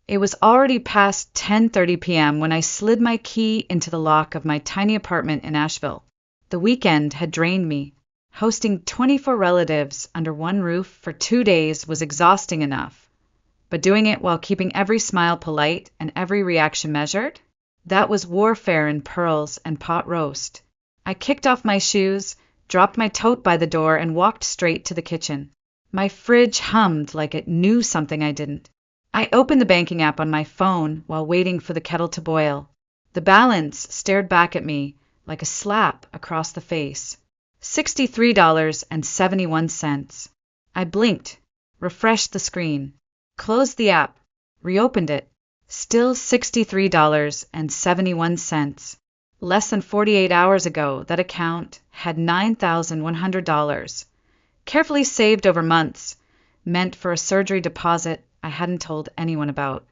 It was already past 10:30 p.m. when I slid my key into the lock of my tiny apartment in Asheville. The weekend had drained me. Hosting 24 relatives under one roof for 2 days was exhausting enough, but doing it while keeping every smile polite and every reaction measured? That was warfare in pearls and pot roast. I kicked off my shoes, dropped my tote by the door, and walked straight to the kitchen. My fridge hummed like it knew something I didn't. I opened the banking app on my phone while waiting for the kettle to boil. The balance stared back at me like a slap across the face. $63.71. I blinked, refreshed the screen, closed the app, reopened it. Still $63.71. Less than 48 hours ago, that account had $9,100, carefully saved over months, meant for a surgery deposit I hadn't told anyone about.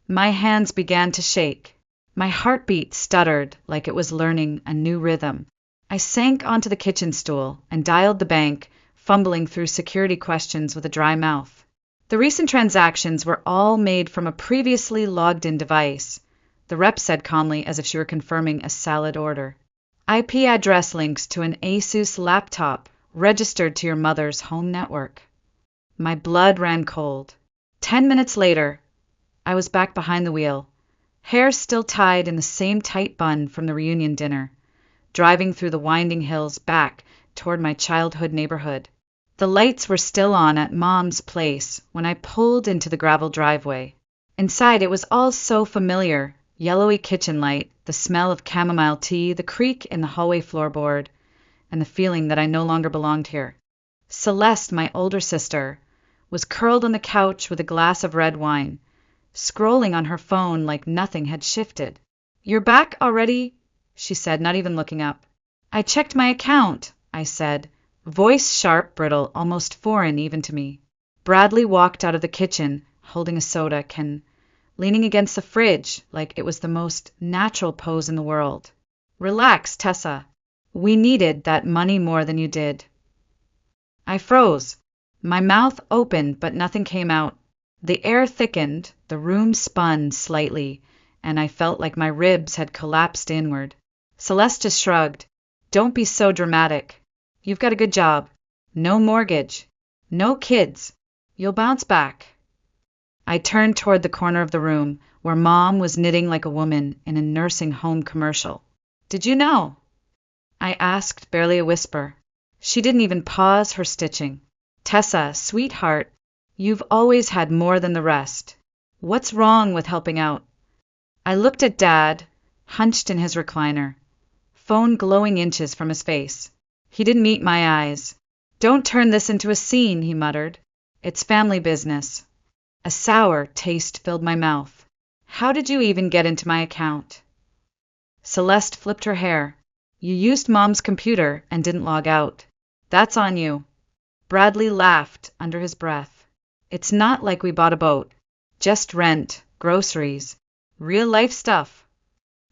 My hands began to shake. My heartbeat stuttered like it was learning a new rhythm. I sank onto the kitchen stool and dialed the bank, fumbling through security questions with a dry mouth. The recent transactions were all made from a previously logged-in device, the rep said calmly as if she were confirming a salad order. IP address links to an Asus laptop registered to your mother's home network. My blood ran cold. 10 minutes later, I was back behind the wheel, hair still tied in the same tight bun from the reunion dinner, driving through the winding hills back toward my childhood neighborhood. The lights were still on at Mom's place when I pulled into the gravel driveway. Inside, it was all so familiar. Yellowy kitchen light, the smell of chamomile tea, the creak in the hallway floorboard, and the feeling that I no longer belonged here. Celeste, my older sister, was curled on the couch with a glass of red wine, scrolling on her phone like nothing had shifted. "You're back already?" she said, not even looking up. "I checked my account," I said, voice sharp, brittle, almost foreign even to me. Bradley walked out of the kitchen, holding a soda can, leaning against the fridge like it was the most natural pose in the world. "Relax, Tessa. We needed that money more than you did." I froze. My mouth opened, but nothing came out. The air thickened, the room spun slightly, and I felt like my ribs had collapsed inward. Celeste just shrugged. "Don't be so dramatic. You've got a good job. No mortgage. No kids. You'll bounce back." I turned toward the corner of the room, where Mom was knitting like a woman in a nursing home commercial. "Did you know?" I asked, barely a whisper. She didn't even pause her stitching. "Tessa, sweetheart, you've always had more than the rest. What's wrong with helping out?" I looked at Dad, hunched in his recliner, phone glowing inches from his face. He didn't meet my eyes. "Don't turn this into a scene," he muttered. "It's family business." A sour taste filled my mouth. "How did you even get into my account?" Celeste flipped her hair. "You used Mom's computer and didn't log out. That's on you." Bradley laughed under his breath. "It's not like we bought a boat. Just rent, groceries, real-life stuff."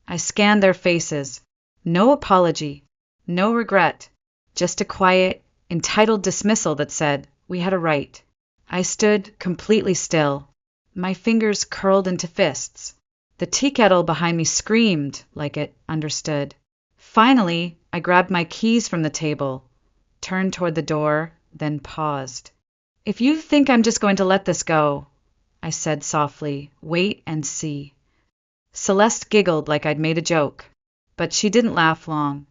I scanned their faces. No apology, no regret, just a quiet, entitled dismissal that said we had a right. I stood completely still, my fingers curled into fists. The tea kettle behind me screamed like it understood. Finally, I grabbed my keys from the table, turned toward the door, then paused. "If you think I'm just going to let this go," I said softly, "wait and see." Celeste giggled like I'd made a joke, but she didn't laugh long.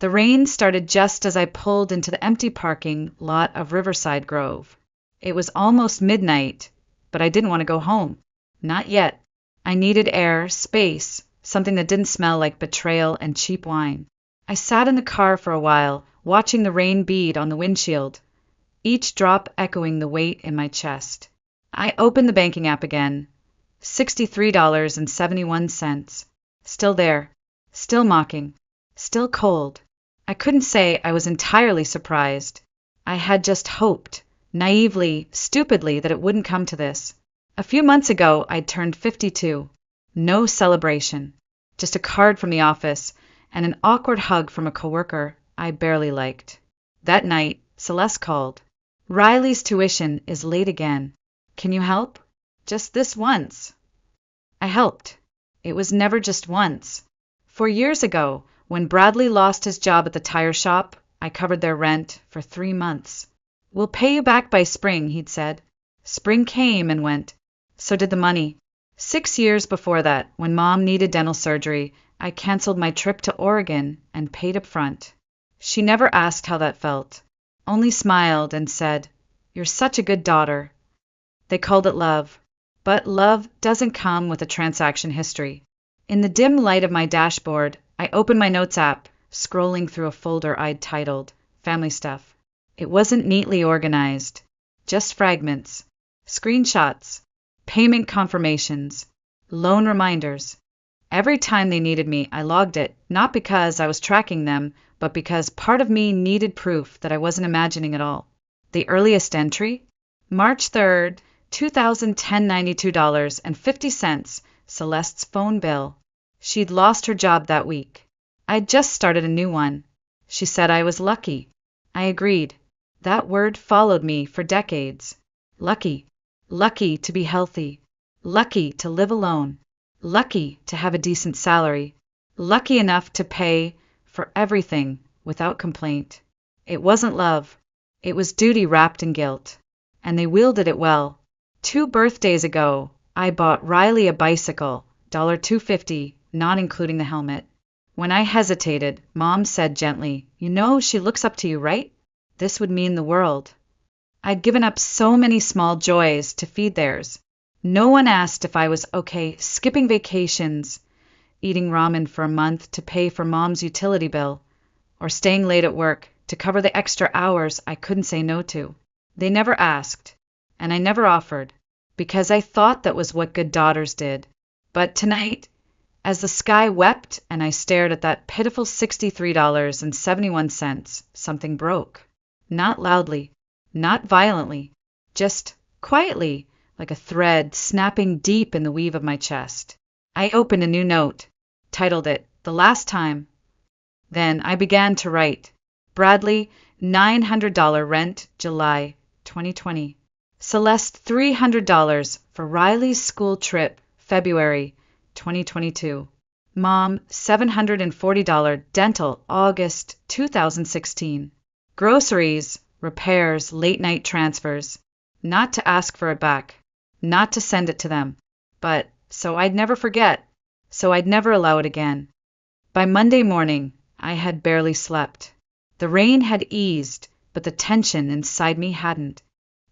The rain started just as I pulled into the empty parking lot of Riverside Grove. It was almost midnight, but I didn't want to go home. Not yet. I needed air, space, something that didn't smell like betrayal and cheap wine. I sat in the car for a while, watching the rain bead on the windshield, each drop echoing the weight in my chest. I opened the banking app again. $63.71. Still there. Still mocking. Still cold. I couldn't say I was entirely surprised. I had just hoped, naively, stupidly, that it wouldn't come to this. A few months ago, I'd turned 52. No celebration. Just a card from the office and an awkward hug from a coworker I barely liked. That night, Celeste called. "Riley's tuition is late again. Can you help? Just this once." I helped. It was never just once. 4 years ago, when Bradley lost his job at the tire shop, I covered their rent for 3 months. "We'll pay you back by spring," he'd said. Spring came and went. So did the money. 6 years before that, when Mom needed dental surgery, I canceled my trip to Oregon and paid up front. She never asked how that felt, only smiled and said, "You're such a good daughter." They called it love. But love doesn't come with a transaction history. In the dim light of my dashboard, I opened my notes app, scrolling through a folder I'd titled Family Stuff. It wasn't neatly organized, just fragments, screenshots, payment confirmations, loan reminders. Every time they needed me, I logged it, not because I was tracking them, but because part of me needed proof that I wasn't imagining it all. The earliest entry? March 3rd, 2010, $92.50, Celeste's phone bill. She'd lost her job that week. I'd just started a new one. She said I was lucky. I agreed. That word followed me for decades. Lucky. Lucky to be healthy. Lucky to live alone. Lucky to have a decent salary. Lucky enough to pay for everything without complaint. It wasn't love. It was duty wrapped in guilt. And they wielded it well. 2 birthdays ago, I bought Riley a bicycle, $250, not including the helmet. When I hesitated, Mom said gently, "You know she looks up to you, right?" This would mean the world. I'd given up so many small joys to feed theirs. No one asked if I was okay skipping vacations, eating ramen for a month to pay for Mom's utility bill, or staying late at work to cover the extra hours I couldn't say no to. They never asked, and I never offered, because I thought that was what good daughters did. But tonight, as the sky wept and I stared at that pitiful $63.71, something broke. Not loudly, not violently, just quietly, like a thread snapping deep in the weave of my chest. I opened a new note, titled it "The Last Time." Then I began to write. Bradley, $900 rent, July 2020. Celeste, $300 for Riley's school trip, February 2022. Mom, $740 dental, August 2016. Groceries, repairs, late-night transfers. Not to ask for it back, not to send it to them, but so I'd never forget, so I'd never allow it again. By Monday morning, I had barely slept. The rain had eased, but the tension inside me hadn't.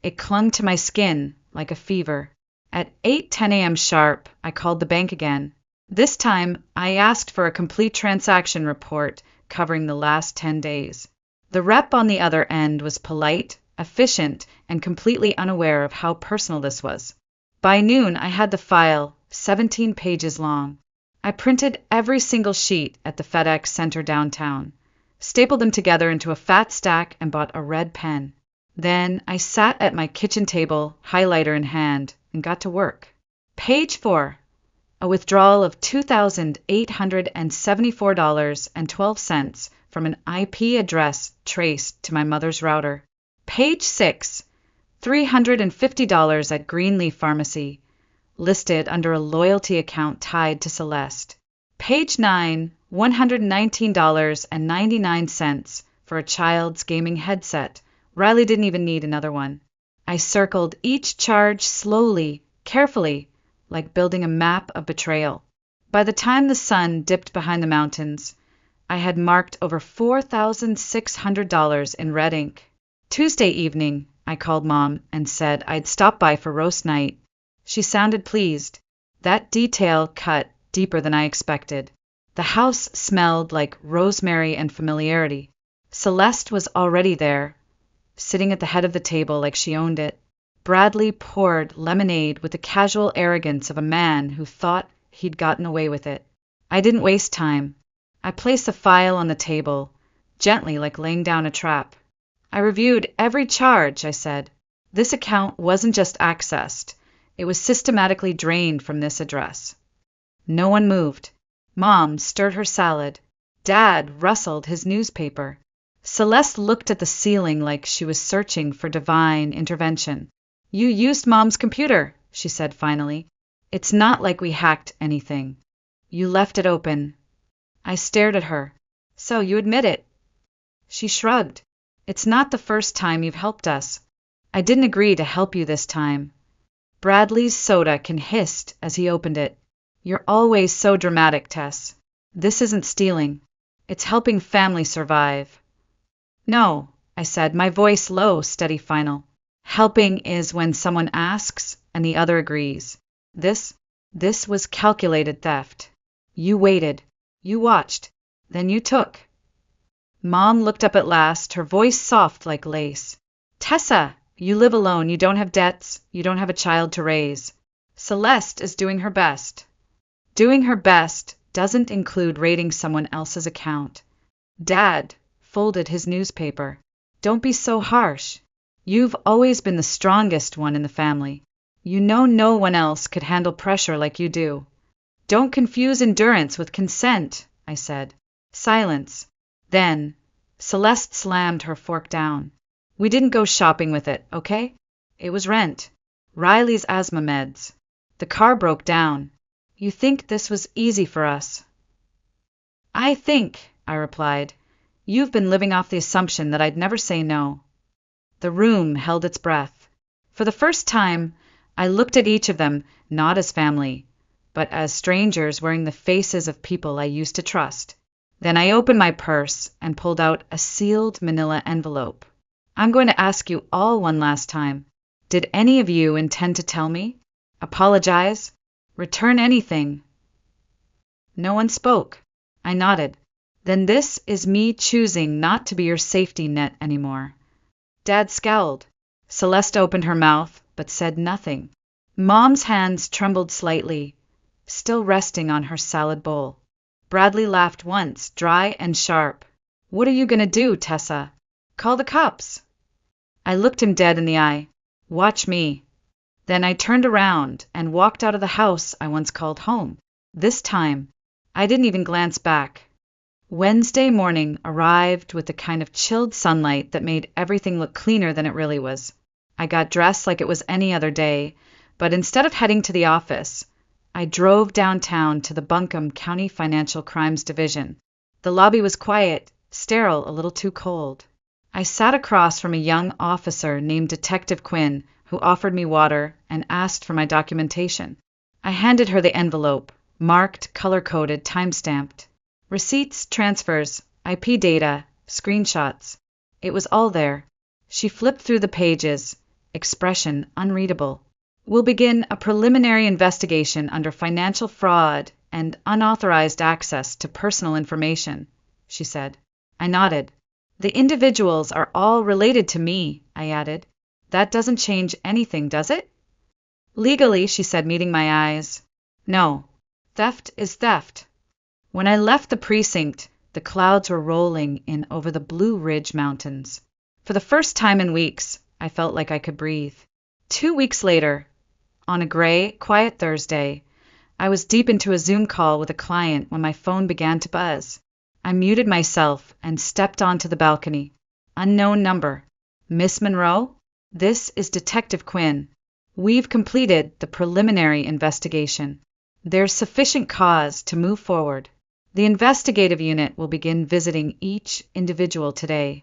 It clung to my skin like a fever. At 8:10 a.m. sharp, I called the bank again. This time, I asked for a complete transaction report covering the last 10 days. The rep on the other end was polite, efficient, and completely unaware of how personal this was. By noon, I had the file, 17 pages long. I printed every single sheet at the FedEx Center downtown, stapled them together into a fat stack, and bought a red pen. Then I sat at my kitchen table, highlighter in hand, and got to work. Page 4. A withdrawal of $2,874.12 from an IP address traced to my mother's router. Page 6. $350 at Greenleaf Pharmacy, listed under a loyalty account tied to Celeste. Page 9. $119.99 for a child's gaming headset. Riley didn't even need another one. I circled each charge slowly, carefully, like building a map of betrayal. By the time the sun dipped behind the mountains, I had marked over $4,600 in red ink. Tuesday evening, I called Mom and said I'd stop by for roast night. She sounded pleased. That detail cut deeper than I expected. The house smelled like rosemary and familiarity. Celeste was already there, sitting at the head of the table like she owned it. Bradley poured lemonade with the casual arrogance of a man who thought he'd gotten away with it. I didn't waste time. I placed the file on the table, gently like laying down a trap. I reviewed every charge, I said. This account wasn't just accessed. It was systematically drained from this address. No one moved. Mom stirred her salad. Dad rustled his newspaper. Celeste looked at the ceiling like she was searching for divine intervention. "You used Mom's computer," she said finally. It's not like we hacked anything. You left it open. I stared at her. So you admit it? She shrugged. It's not the first time you've helped us. I didn't agree to help you this time. Bradley's soda can hissed as he opened it. You're always so dramatic, Tess. This isn't stealing. It's helping family survive. No, I said, my voice low, steady, final. Helping is when someone asks and the other agrees. This was calculated theft. You waited. You watched. Then you took. Mom looked up at last, her voice soft like lace. Tessa, you live alone, you don't have debts, you don't have a child to raise. Celeste is doing her best. Doing her best doesn't include raiding someone else's account. Dad folded his newspaper. Don't be so harsh. You've always been the strongest one in the family. You know no one else could handle pressure like you do. Don't confuse endurance with consent, I said. Silence. Then, Celeste slammed her fork down. We didn't go shopping with it, okay? It was rent. Riley's asthma meds. The car broke down. You think this was easy for us? I replied, you've been living off the assumption that I'd never say no. The room held its breath. For the first time, I looked at each of them not as family, but as strangers wearing the faces of people I used to trust. Then I opened my purse and pulled out a sealed manila envelope. I'm going to ask you all one last time. Did any of you intend to tell me? Apologize? Return anything? No one spoke. I nodded. Then this is me choosing not to be your safety net anymore. Dad scowled. Celeste opened her mouth, but said nothing. Mom's hands trembled slightly, still resting on her salad bowl. Bradley laughed once, dry and sharp. What are you going to do, Tessa? Call the cops. I looked him dead in the eye. Watch me. Then I turned around and walked out of the house I once called home. This time, I didn't even glance back. Wednesday morning arrived with the kind of chilled sunlight that made everything look cleaner than it really was. I got dressed like it was any other day, but instead of heading to the office, I drove downtown to the Buncombe County Financial Crimes Division. The lobby was quiet, sterile, a little too cold. I sat across from a young officer named Detective Quinn, who offered me water and asked for my documentation. I handed her the envelope, marked, color-coded, time-stamped. Receipts, transfers, IP data, screenshots. It was all there. She flipped through the pages, expression unreadable. We'll begin a preliminary investigation under financial fraud and unauthorized access to personal information, she said. I nodded. The individuals are all related to me, I added. That doesn't change anything, does it? Legally, she said, meeting my eyes. No. Theft is theft. When I left the precinct, the clouds were rolling in over the Blue Ridge Mountains. For the first time in weeks, I felt like I could breathe. 2 weeks later, on a gray, quiet Thursday, I was deep into a Zoom call with a client when my phone began to buzz. I muted myself and stepped onto the balcony. Unknown number. Miss Monroe? This is Detective Quinn. We've completed the preliminary investigation. There's sufficient cause to move forward. The investigative unit will begin visiting each individual today.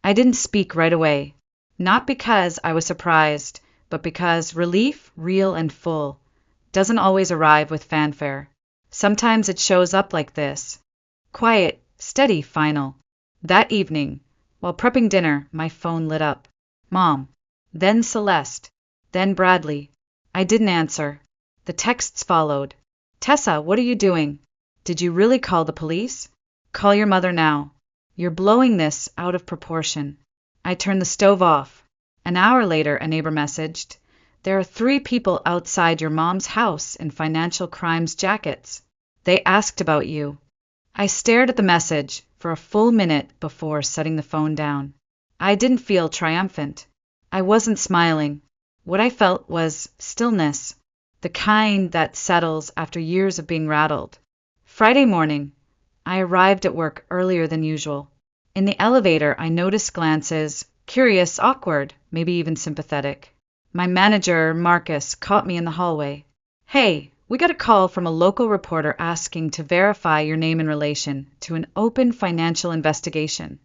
I didn't speak right away, not because I was surprised, but because relief, real and full, doesn't always arrive with fanfare. Sometimes it shows up like this. Quiet, steady, final. That evening, while prepping dinner, my phone lit up. Mom. Then Celeste. Then Bradley. I didn't answer. The texts followed. Tessa, what are you doing? Did you really call the police? Call your mother now. You're blowing this out of proportion. I turned the stove off. An hour later, a neighbor messaged, there are 3 people outside your mom's house in financial crimes jackets. They asked about you. I stared at the message for a full minute before setting the phone down. I didn't feel triumphant. I wasn't smiling. What I felt was stillness, the kind that settles after years of being rattled. Friday morning, I arrived at work earlier than usual. In the elevator, I noticed glances, curious, awkward, maybe even sympathetic. My manager, Marcus, caught me in the hallway. Hey, we got a call from a local reporter asking to verify your name in relation to an open financial investigation.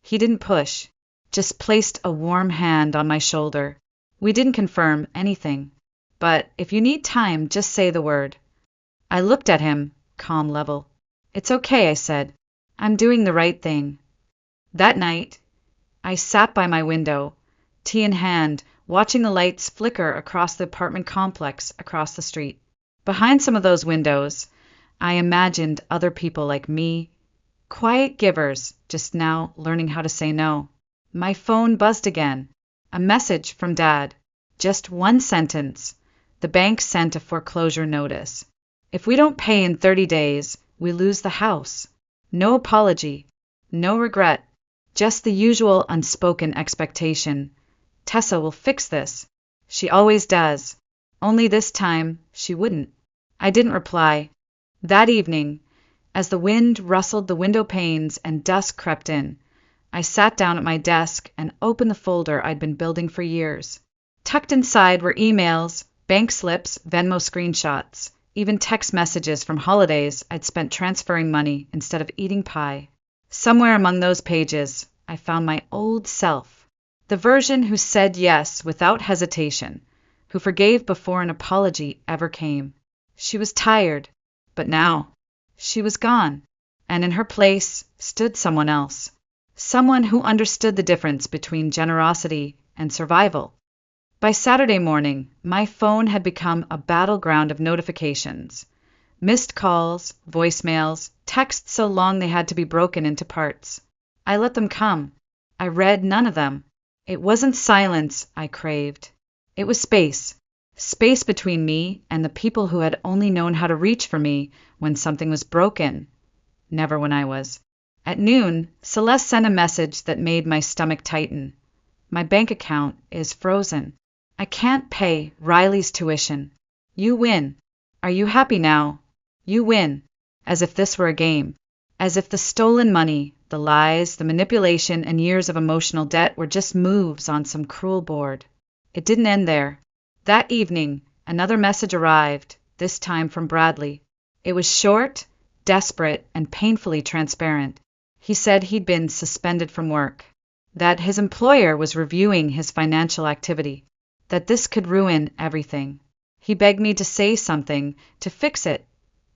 He didn't push, just placed a warm hand on my shoulder. We didn't confirm anything, but if you need time, just say the word. I looked at him, calm level. It's okay, I said. I'm doing the right thing. That night, I sat by my window, tea in hand, watching the lights flicker across the apartment complex across the street. Behind some of those windows, I imagined other people like me, quiet givers, just now learning how to say no. My phone buzzed again. A message from Dad. Just one sentence. The bank sent a foreclosure notice. If we don't pay in 30 days, we lose the house. No apology. No regret. Just the usual unspoken expectation. Tessa will fix this. She always does. Only this time, she wouldn't. I didn't reply. That evening, as the wind rustled the window panes and dusk crept in, I sat down at my desk and opened the folder I'd been building for years. Tucked inside were emails, bank slips, Venmo screenshots, even text messages from holidays I'd spent transferring money instead of eating pie. Somewhere among those pages, I found my old self, the version who said yes without hesitation, who forgave before an apology ever came. She was tired, but now she was gone, and in her place stood someone else, someone who understood the difference between generosity and survival. By Saturday morning, my phone had become a battleground of notifications. Missed calls, voicemails, texts so long they had to be broken into parts. I let them come. I read none of them. It wasn't silence I craved. It was space. Space between me and the people who had only known how to reach for me when something was broken. Never when I was. At noon, Celeste sent a message that made my stomach tighten. My bank account is frozen. I can't pay Riley's tuition. You win. Are you happy now? You win. As if this were a game. As if the stolen money, the lies, the manipulation, and years of emotional debt were just moves on some cruel board. It didn't end there. That evening, another message arrived, this time from Bradley. It was short, desperate, and painfully transparent. He said he'd been suspended from work, that his employer was reviewing his financial activity, that this could ruin everything. He begged me to say something, to fix it,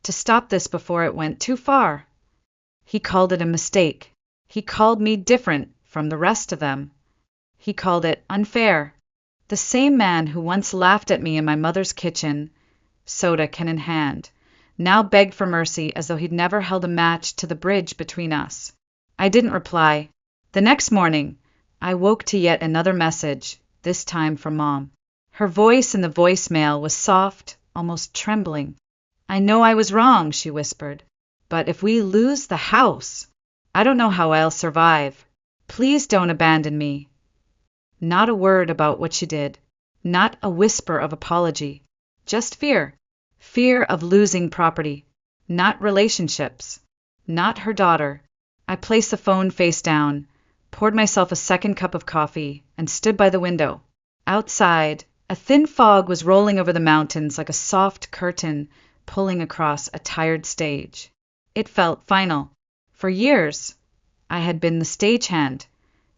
to stop this before it went too far. He called it a mistake. He called me different from the rest of them. He called it unfair. The same man who once laughed at me in my mother's kitchen, soda can in hand, now begged for mercy as though he'd never held a match to the bridge between us. I didn't reply. The next morning, I woke to yet another message, this time from Mom. Her voice in the voicemail was soft, almost trembling. I know I was wrong, she whispered. But if we lose the house, I don't know how I'll survive. Please don't abandon me. Not a word about what she did. Not a whisper of apology. Just fear. Fear of losing property. Not relationships. Not her daughter. I placed the phone face down, poured myself a second cup of coffee, and stood by the window. Outside, a thin fog was rolling over the mountains like a soft curtain pulling across a tired stage. It felt final. For years, I had been the stagehand,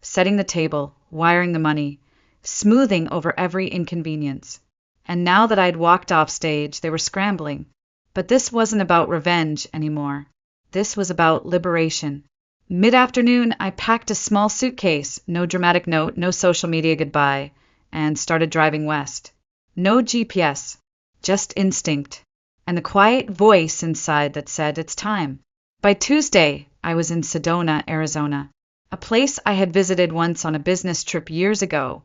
setting the table, wiring the money, smoothing over every inconvenience. And now that I'd walked off stage, they were scrambling. But this wasn't about revenge anymore. This was about liberation. Mid-afternoon, I packed a small suitcase, no dramatic note, no social media goodbye, and started driving west. No GPS, just instinct, and the quiet voice inside that said it's time. By Tuesday, I was in Sedona, Arizona, a place I had visited once on a business trip years ago,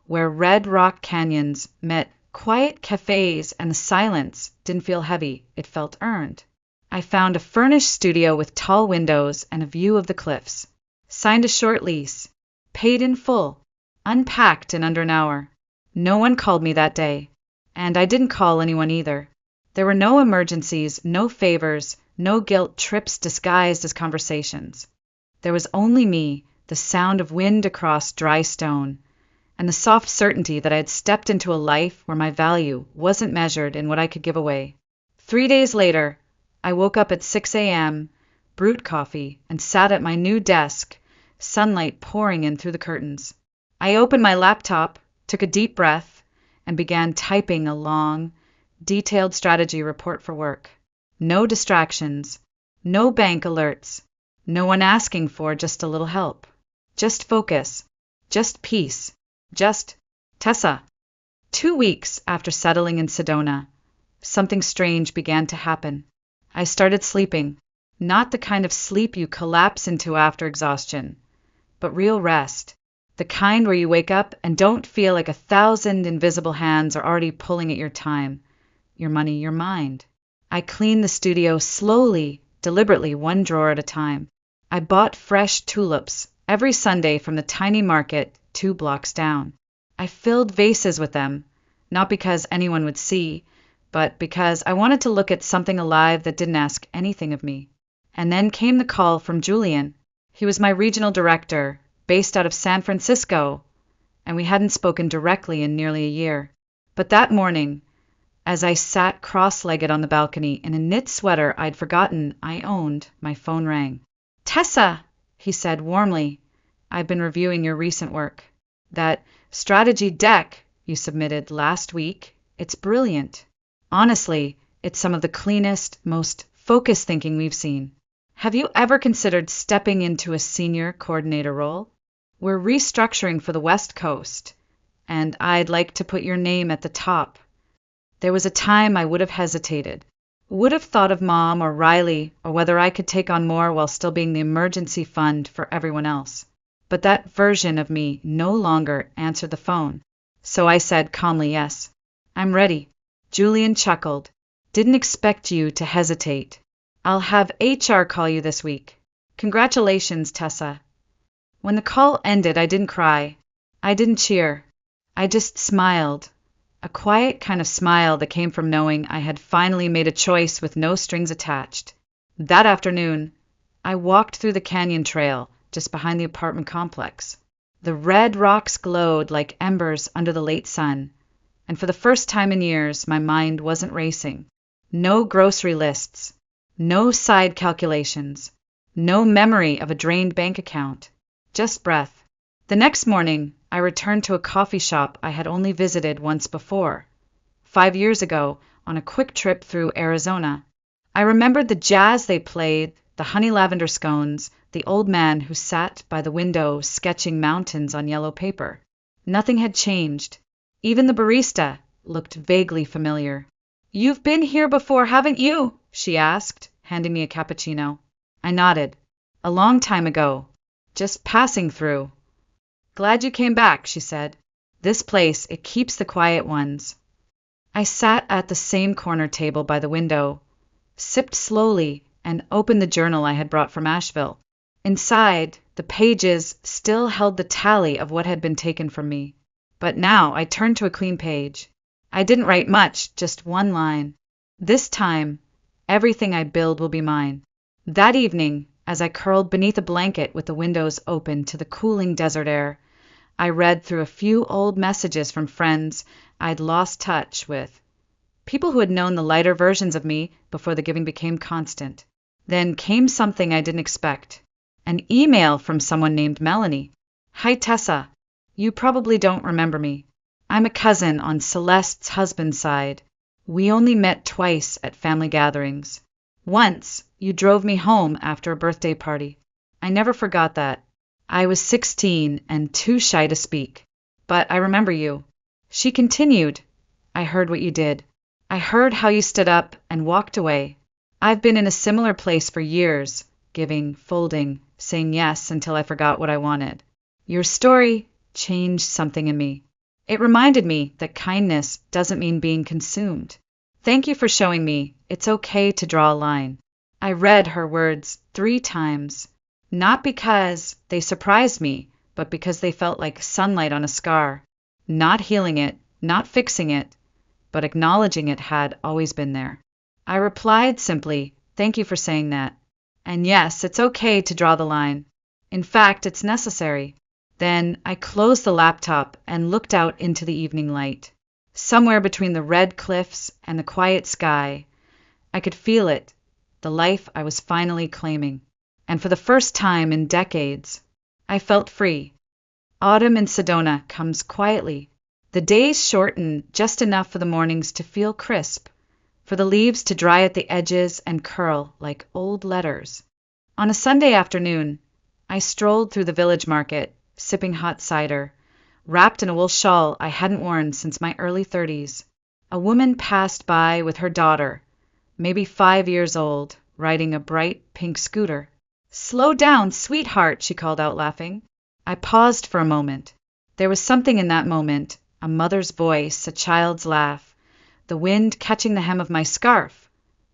where red rock canyons met quiet cafes and the silence didn't feel heavy, it felt earned. I found a furnished studio with tall windows and a view of the cliffs, signed a short lease, paid in full, unpacked in under an hour. No one called me that day, and I didn't call anyone either. There were no emergencies, no favors, no guilt trips disguised as conversations. There was only me, the sound of wind across dry stone, and the soft certainty that I had stepped into a life where my value wasn't measured in what I could give away. 3 days later, I woke up at 6 a.m., brewed coffee, and sat at my new desk, sunlight pouring in through the curtains. I opened my laptop, took a deep breath, and began typing a long, detailed strategy report for work. No distractions, no bank alerts, no one asking for just a little help. Just focus, just peace, just Tessa. 2 weeks after settling in Sedona, something strange began to happen. I started sleeping, not the kind of sleep you collapse into after exhaustion, but real rest, the kind where you wake up and don't feel like 1,000 invisible hands are already pulling at your time, your money, your mind. I cleaned the studio slowly, deliberately, one drawer at a time. I bought fresh tulips every Sunday from the tiny market 2 blocks down. I filled vases with them, not because anyone would see, but because I wanted to look at something alive that didn't ask anything of me. And then came the call from Julian. He was my regional director, based out of San Francisco, and we hadn't spoken directly in nearly a year. But that morning, as I sat cross-legged on the balcony in a knit sweater I'd forgotten I owned, my phone rang. "Tessa," he said warmly, "I've been reviewing your recent work. That strategy deck you submitted last week, it's brilliant. Honestly, it's some of the cleanest, most focused thinking we've seen. Have you ever considered stepping into a senior coordinator role? We're restructuring for the West Coast, and I'd like to put your name at the top." There was a time I would have hesitated, would have thought of Mom or Riley or whether I could take on more while still being the emergency fund for everyone else. But that version of me no longer answered the phone. So I said calmly, "Yes, I'm ready." Julian chuckled. "Didn't expect you to hesitate. I'll have HR call you this week. Congratulations, Tessa." When the call ended, I didn't cry. I didn't cheer. I just smiled. A quiet kind of smile that came from knowing I had finally made a choice with no strings attached. That afternoon, I walked through the canyon trail just behind the apartment complex. The red rocks glowed like embers under the late sun, and for the first time in years, my mind wasn't racing. No grocery lists, no side calculations, no memory of a drained bank account, just breath. The next morning, I returned to a coffee shop I had only visited once before, 5 years ago, on a quick trip through Arizona. I remembered the jazz they played, the honey lavender scones, the old man who sat by the window sketching mountains on yellow paper. Nothing had changed. Even the barista looked vaguely familiar. "You've been here before, haven't you?" she asked, handing me a cappuccino. I nodded. "A long time ago. Just passing through." "Glad you came back," she said. "This place, it keeps the quiet ones." I sat at the same corner table by the window, sipped slowly, and opened the journal I had brought from Asheville. Inside, the pages still held the tally of what had been taken from me. But now I turned to a clean page. I didn't write much, just one line. "This time, everything I build will be mine." That evening, as I curled beneath a blanket with the windows open to the cooling desert air, I read through a few old messages from friends I'd lost touch with, people who had known the lighter versions of me before the giving became constant. Then came something I didn't expect. An email from someone named Melanie. "Hi, Tessa. You probably don't remember me. I'm a cousin on Celeste's husband's side. We only met twice at family gatherings. Once, you drove me home after a birthday party. I never forgot that. I was 16 and too shy to speak. But I remember you." She continued, "I heard what you did. I heard how you stood up and walked away. I've been in a similar place for years, giving, folding, saying yes until I forgot what I wanted. Your story changed something in me. It reminded me that kindness doesn't mean being consumed. Thank you for showing me it's okay to draw a line." I read her words 3 times, not because they surprised me, but because they felt like sunlight on a scar, not healing it, not fixing it, but acknowledging it had always been there. I replied simply, "Thank you for saying that. And yes, it's okay to draw the line. In fact, it's necessary. Then I closed the laptop and looked out into the evening light. Somewhere between the red cliffs and the quiet sky, I could feel it, the life I was finally claiming. And for the first time in decades, I felt free. Autumn in Sedona comes quietly. The days shorten just enough for the mornings to feel crisp, for the leaves to dry at the edges and curl like old letters. On a Sunday afternoon, I strolled through the village market, sipping hot cider, wrapped in a wool shawl I hadn't worn since my early 30s. A woman passed by with her daughter, maybe 5 years old, riding a bright pink scooter. "Slow down, sweetheart," she called out, laughing. I paused for a moment. There was something in that moment, a mother's voice, a child's laugh, the wind catching the hem of my scarf,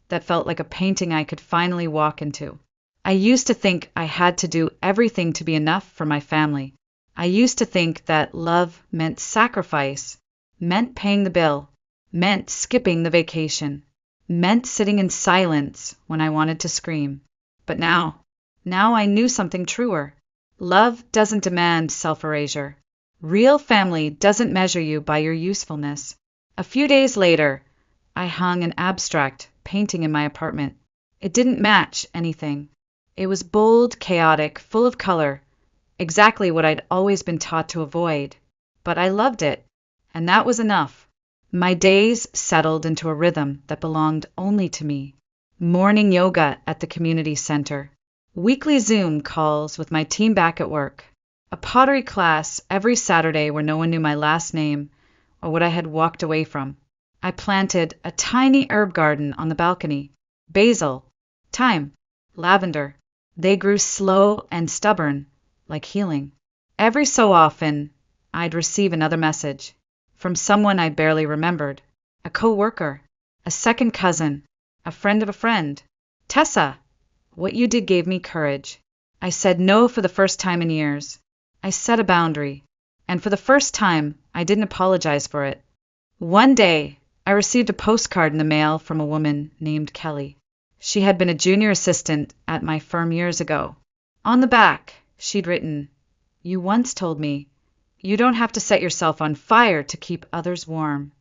that felt like a painting I could finally walk into. I used to think I had to do everything to be enough for my family. I used to think that love meant sacrifice, meant paying the bill, meant skipping the vacation, meant sitting in silence when I wanted to scream. But now I knew something truer. Love doesn't demand self-erasure. Real family doesn't measure you by your usefulness. A few days later, I hung an abstract painting in my apartment. It didn't match anything. It was bold, chaotic, full of color, exactly what I'd always been taught to avoid. But I loved it, and that was enough. My days settled into a rhythm that belonged only to me. Morning yoga at the community center. Weekly Zoom calls with my team back at work. A pottery class every Saturday where no one knew my last name or what I had walked away from. I planted a tiny herb garden on the balcony. Basil, thyme, lavender. They grew slow and stubborn, like healing. Every so often, I'd receive another message from someone I barely remembered. A co-worker, a second cousin, a friend of a friend. "Tessa, what you did gave me courage." I said no for the first time in years. I set a boundary, and for the first time, I didn't apologize for it. One day, I received a postcard in the mail from a woman named Kelly. She had been a junior assistant at my firm years ago. On the back, she'd written, "You once told me, you don't have to set yourself on fire to keep others warm."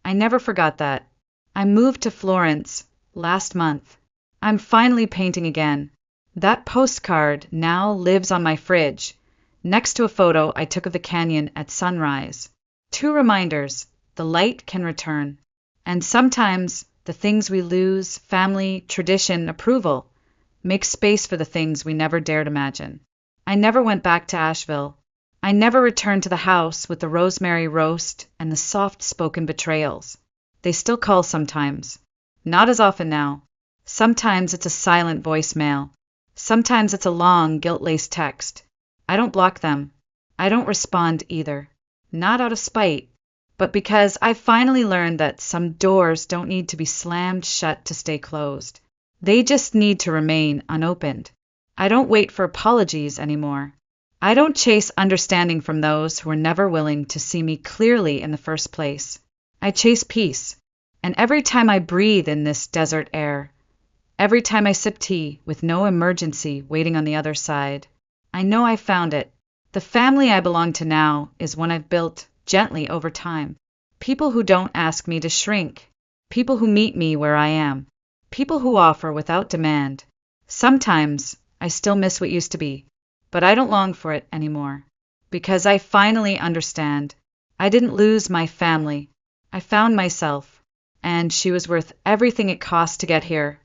I never forgot that. I moved to Florence last month. I'm finally painting again. That postcard now lives on my fridge, next to a photo I took of the canyon at sunrise. 2 reminders: the light can return, and sometimes the things we lose, family, tradition, approval, make space for the things we never dared imagine. I never went back to Asheville. I never returned to the house with the rosemary roast and the soft-spoken betrayals. They still call sometimes. Not as often now. Sometimes it's a silent voicemail. Sometimes it's a long, guilt-laced text. I don't block them. I don't respond either. Not out of spite, but because I finally learned that some doors don't need to be slammed shut to stay closed. They just need to remain unopened. I don't wait for apologies anymore. I don't chase understanding from those who were never willing to see me clearly in the first place. I chase peace. And every time I breathe in this desert air, every time I sip tea with no emergency waiting on the other side, I know I found it. The family I belong to now is one I've built gently over time. People who don't ask me to shrink. People who meet me where I am. People who offer without demand. Sometimes I still miss what used to be, but I don't long for it anymore. Because I finally understand. I didn't lose my family. I found myself, and she was worth everything it cost to get here.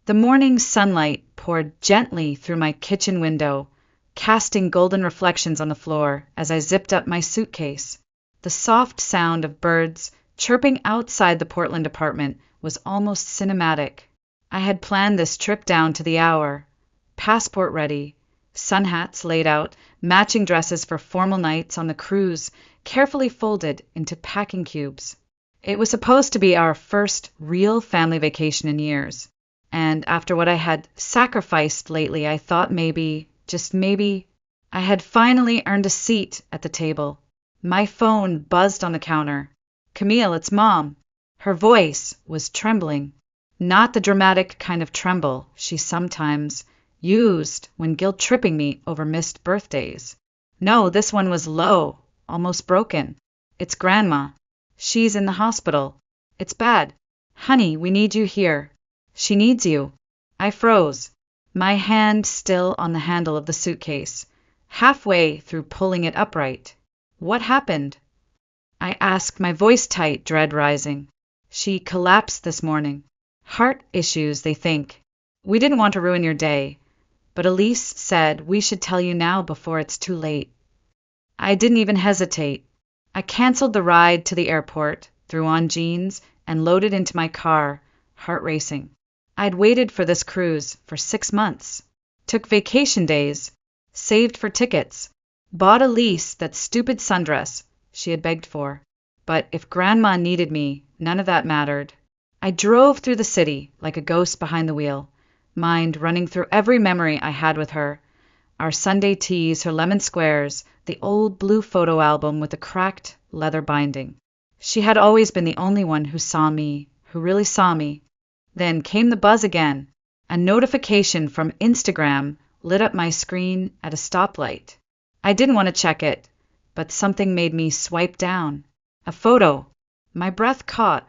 The morning sunlight poured gently through my kitchen window, casting golden reflections on the floor as I zipped up my suitcase. The soft sound of birds chirping outside the Portland apartment was almost cinematic. I had planned this trip down to the hour. Passport ready, sun hats laid out, matching dresses for formal nights on the cruise, carefully folded into packing cubes. It was supposed to be our first real family vacation in years. And after what I had sacrificed lately, I thought maybe, just maybe, I had finally earned a seat at the table. My phone buzzed on the counter. Camille, it's Mom. Her voice was trembling. Not the dramatic kind of tremble she sometimes used when guilt-tripping me over missed birthdays. No, this one was low, almost broken. It's Grandma. She's in the hospital. It's bad. Honey, we need you here. She needs you. I froze, my hand still on the handle of the suitcase, halfway through pulling it upright. What happened? I asked, my voice tight, dread rising. She collapsed this morning. Heart issues, they think. We didn't want to ruin your day, but Elise said we should tell you now before it's too late. I didn't even hesitate. I canceled the ride to the airport, threw on jeans, and loaded into my car, heart racing. I'd waited for this cruise for 6 months, took vacation days, saved for tickets, bought Elise that stupid sundress she had begged for. But if Grandma needed me, none of that mattered. I drove through the city like a ghost behind the wheel, mind running through every memory I had with her. Our Sunday teas, her lemon squares, the old blue photo album with the cracked leather binding. She had always been the only one who saw me, who really saw me. Then came the buzz again. A notification from Instagram lit up my screen at a stoplight. I didn't want to check it, but something made me swipe down. A photo. My breath caught.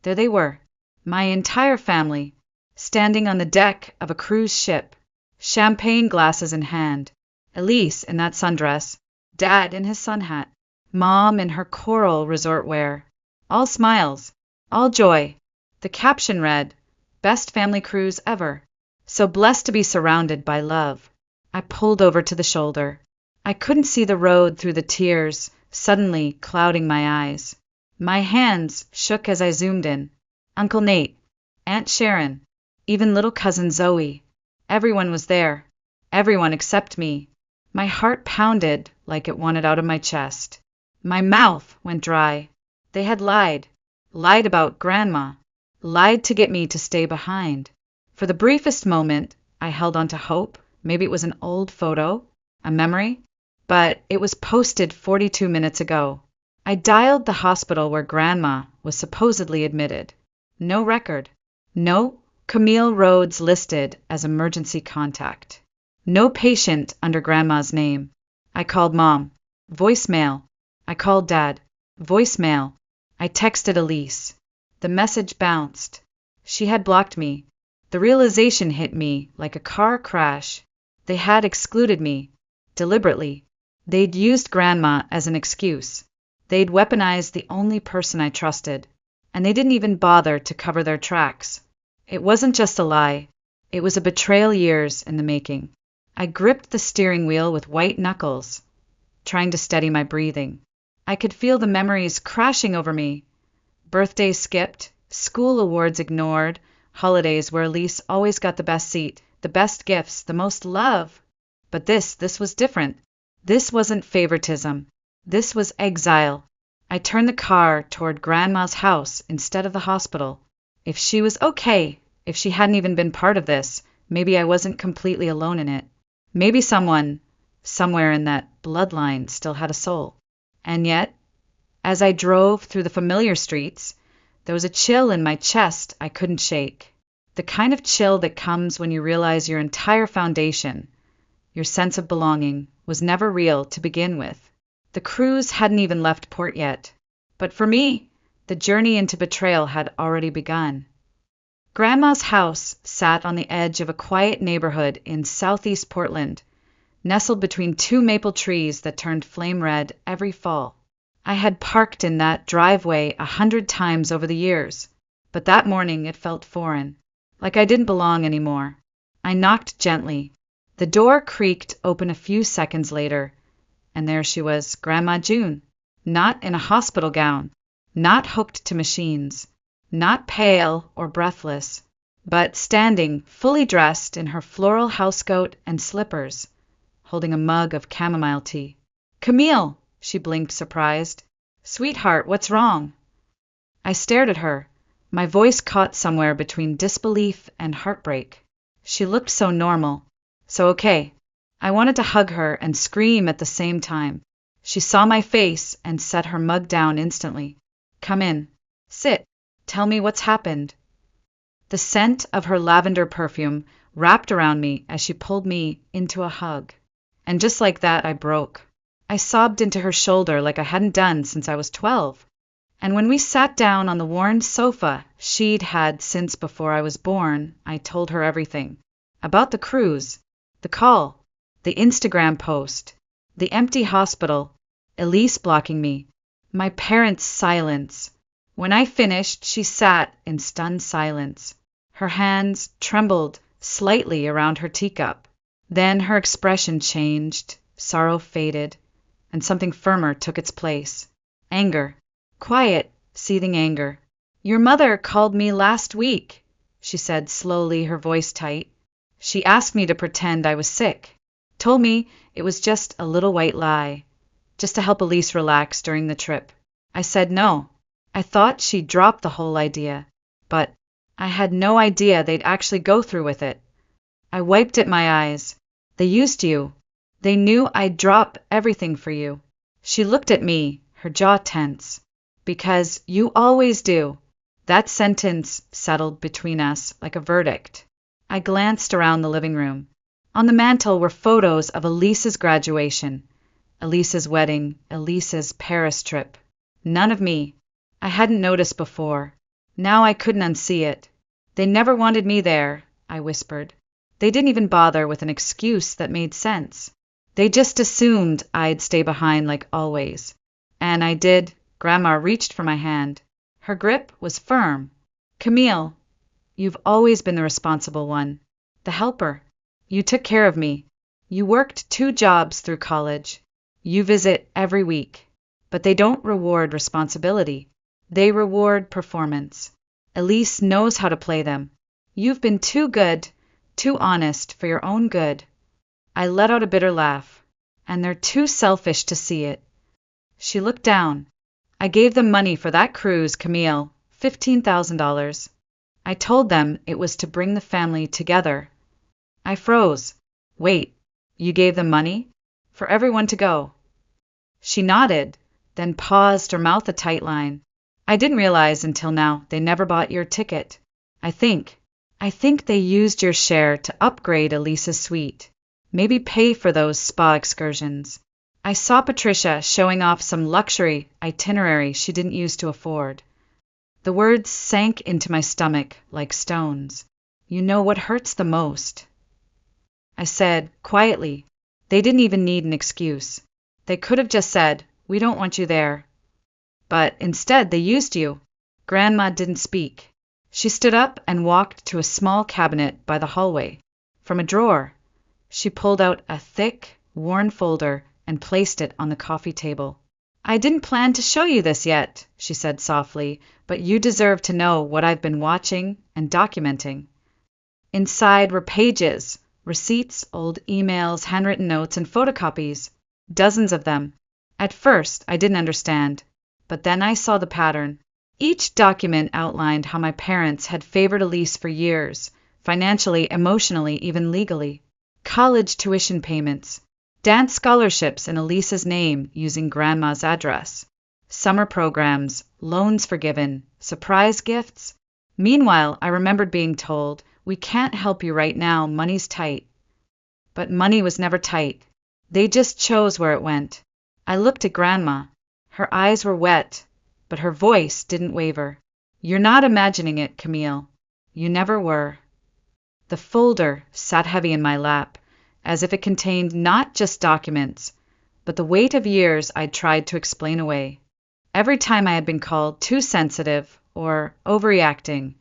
There they were, my entire family, standing on the deck of a cruise ship, champagne glasses in hand. Elise in that sundress, Dad in his sun hat, Mom in her coral resort wear. All smiles, all joy. The caption read, "Best family cruise ever." So blessed to be surrounded by love. I pulled over to the shoulder. I couldn't see the road through the tears suddenly clouding my eyes. My hands shook as I zoomed in. Uncle Nate, Aunt Sharon, even little cousin Zoe. Everyone was there. Everyone except me. My heart pounded like it wanted out of my chest. My mouth went dry. They had lied. Lied about Grandma. Lied to get me to stay behind. For the briefest moment, I held on to hope. Maybe it was an old photo, a memory. But it was posted 42 minutes ago. I dialed the hospital where Grandma was supposedly admitted. No record. No Camille Rhodes listed as emergency contact. No patient under Grandma's name. I called Mom. Voicemail. I called Dad. Voicemail. I texted Elise. The message bounced. She had blocked me. The realization hit me like a car crash. They had excluded me. Deliberately. They'd used Grandma as an excuse. They'd weaponized the only person I trusted. And they didn't even bother to cover their tracks. It wasn't just a lie. It was a betrayal years in the making. I gripped the steering wheel with white knuckles, trying to steady my breathing. I could feel the memories crashing over me. Birthdays skipped, school awards ignored, holidays where Elise always got the best seat, the best gifts, the most love. But this was different. This wasn't favoritism. This was exile. I turned the car toward Grandma's house instead of the hospital. If she was okay, if she hadn't even been part of this, maybe I wasn't completely alone in it. Maybe someone, somewhere in that bloodline, still had a soul. And yet, as I drove through the familiar streets, there was a chill in my chest I couldn't shake. The kind of chill that comes when you realize your entire foundation, your sense of belonging, was never real to begin with. The cruise hadn't even left port yet. But for me, the journey into betrayal had already begun. Grandma's house sat on the edge of a quiet neighborhood in southeast Portland, nestled between 2 maple trees that turned flame red every fall. I had parked in that driveway 100 times over the years, but that morning it felt foreign, like I didn't belong anymore. I knocked gently. The door creaked open a few seconds later, and there she was, Grandma June, not in a hospital gown, not hooked to machines, not pale or breathless, but standing fully dressed in her floral housecoat and slippers, holding a mug of chamomile tea. "Camille!" She blinked, surprised. "Sweetheart, what's wrong?" I stared at her, my voice caught somewhere between disbelief and heartbreak. She looked so normal, so okay. I wanted to hug her and scream at the same time. She saw my face and set her mug down instantly. Come in. Sit. Tell me what's happened. The scent of her lavender perfume wrapped around me as she pulled me into a hug. And just like that, I broke. I sobbed into her shoulder like I hadn't done since I was 12. And when we sat down on the worn sofa she'd had since before I was born, I told her everything. About the cruise, the call, the Instagram post, the empty hospital, Elise blocking me, my parents' silence. When I finished, she sat in stunned silence. Her hands trembled slightly around her teacup. Then her expression changed, sorrow faded, and something firmer took its place. Anger. Quiet, seething anger. Your mother called me last week, she said slowly, her voice tight. She asked me to pretend I was sick. Told me it was just a little white lie, just to help Elise relax during the trip. I said no. I thought she'd drop the whole idea, but I had no idea they'd actually go through with it. I wiped at my eyes. They used you. They knew I'd drop everything for you. She looked at me, her jaw tense. Because you always do. That sentence settled between us like a verdict. I glanced around the living room. On the mantel were photos of Elise's graduation, Elise's wedding, Elise's Paris trip. None of me. I hadn't noticed before. Now I couldn't unsee it. They never wanted me there, I whispered. They didn't even bother with an excuse that made sense. They just assumed I'd stay behind like always. And I did. Grandma reached for my hand. Her grip was firm. Camille, you've always been the responsible one, the helper. You took care of me. You worked 2 jobs through college. You visit every week. But they don't reward responsibility. They reward performance. Elise knows how to play them. You've been too good, too honest for your own good. I let out a bitter laugh. And they're too selfish to see it. She looked down. I gave them money for that cruise, Camille, $15,000. I told them it was to bring the family together. I froze. Wait, you gave them money? For everyone to go? She nodded, then paused, her mouth a tight line. I didn't realize until now they never bought your ticket. I think they used your share to upgrade Elisa's suite. Maybe pay for those spa excursions. I saw Patricia showing off some luxury itinerary she didn't use to afford. The words sank into my stomach like stones. You know what hurts the most? I said, quietly. They didn't even need an excuse. They could have just said, we don't want you there. But instead they used you. Grandma didn't speak. She stood up and walked to a small cabinet by the hallway. From a drawer, she pulled out a thick, worn folder and placed it on the coffee table. I didn't plan to show you this yet, she said softly, but you deserve to know what I've been watching and documenting. Inside were pages, receipts, old emails, handwritten notes, and photocopies. Dozens of them. At first, I didn't understand, but then I saw the pattern. Each document outlined how my parents had favored Elise for years, financially, emotionally, even legally. College tuition payments, dance scholarships in Elisa's name using Grandma's address, summer programs, loans forgiven, surprise gifts. Meanwhile, I remembered being told, we can't help you right now, money's tight. But money was never tight. They just chose where it went. I looked at Grandma. Her eyes were wet, but her voice didn't waver. You're not imagining it, Camille. You never were. The folder sat heavy in my lap, as if it contained not just documents, but the weight of years I'd tried to explain away. Every time I had been called too sensitive or overreacting,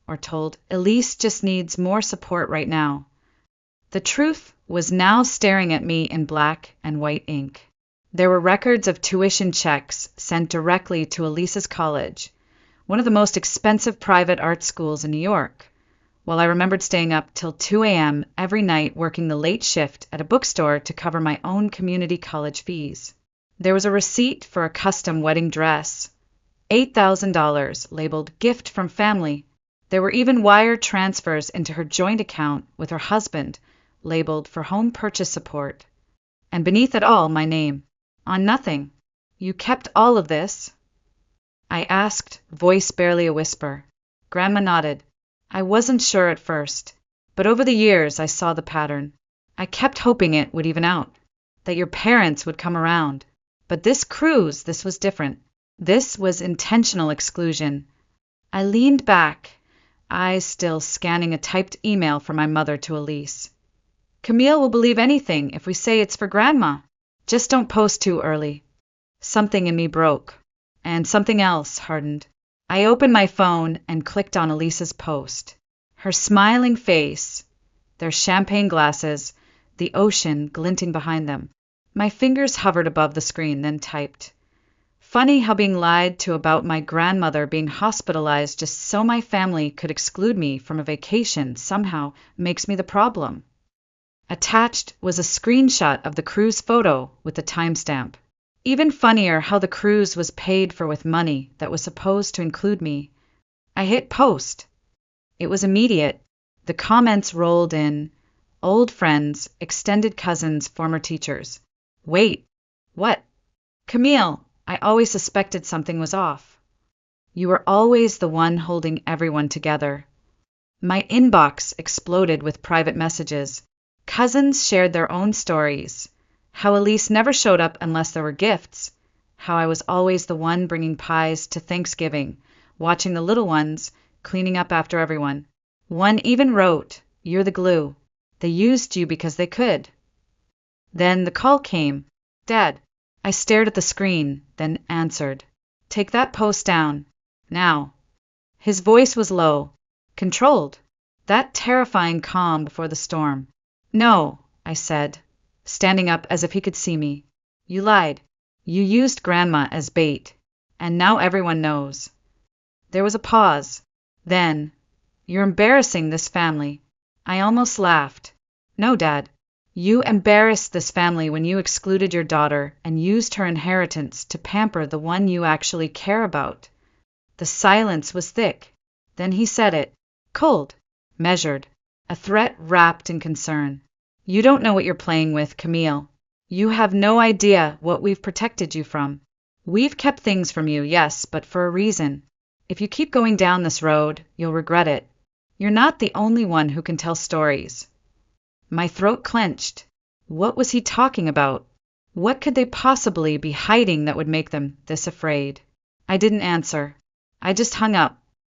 or told Elise just needs more support right now. The truth was now staring at me in black and white ink. There were records of tuition checks sent directly to Elisa's college, one of the most expensive private art schools in New York, while I remembered staying up till 2 a.m. every night working the late shift at a bookstore to cover my own community college fees. There was a receipt for a custom wedding dress, $8,000, labeled gift from family. There were even wire transfers into her joint account with her husband, labeled for home purchase support. And beneath it all, my name. On nothing. You kept all of this? I asked, voice barely a whisper. Grandma nodded. I wasn't sure at first, but over the years I saw the pattern. I kept hoping it would even out, that your parents would come around. But this cruise, this was different. This was intentional exclusion. I leaned back, eyes still scanning a typed email from my mother to Elise. Camille will believe anything if we say it's for Grandma. Just don't post too early. Something in me broke, and something else hardened. I opened my phone and clicked on Elise's post. Her smiling face, their champagne glasses, the ocean glinting behind them. My fingers hovered above the screen, then typed. Funny how being lied to about my grandmother being hospitalized just so my family could exclude me from a vacation somehow makes me the problem. Attached was a screenshot of the cruise photo with the timestamp. Even funnier how the cruise was paid for with money that was supposed to include me. I hit post. It was immediate. The comments rolled in. Old friends, extended cousins, former teachers. Wait, what? Camille, I always suspected something was off. You were always the one holding everyone together. My inbox exploded with private messages. Cousins shared their own stories. How Elise never showed up unless there were gifts. How I was always the one bringing pies to Thanksgiving, watching the little ones, cleaning up after everyone. One even wrote, "You're the glue. They used you because they could." Then the call came. Dad. I stared at the screen, then answered. Take that post down. Now. His voice was low, controlled. That terrifying calm before the storm. No, I said, standing up as if he could see me. You lied. You used Grandma as bait. And now everyone knows. There was a pause. Then, you're embarrassing this family. I almost laughed. No, Dad. You embarrassed this family when you excluded your daughter and used her inheritance to pamper the one you actually care about. The silence was thick. Then he said it, cold, measured, a threat wrapped in concern. You don't know what you're playing with, Camille. You have no idea what we've protected you from. We've kept things from you, yes, but for a reason. If you keep going down this road, you'll regret it. You're not the only one who can tell stories. My throat clenched. What was he talking about? What could they possibly be hiding that would make them this afraid? I didn't answer. I just hung up.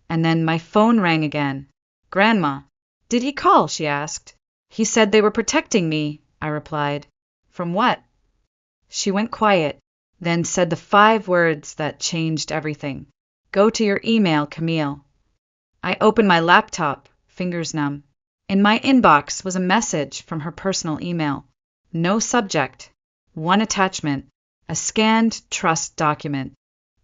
And then my phone rang again. Grandma. Did he call? She asked. He said they were protecting me, I replied. From what? She went quiet, then said the 5 words that changed everything. Go to your email, Camille. I opened my laptop, fingers numb. In my inbox was a message from her personal email. No subject. One attachment. A scanned trust document.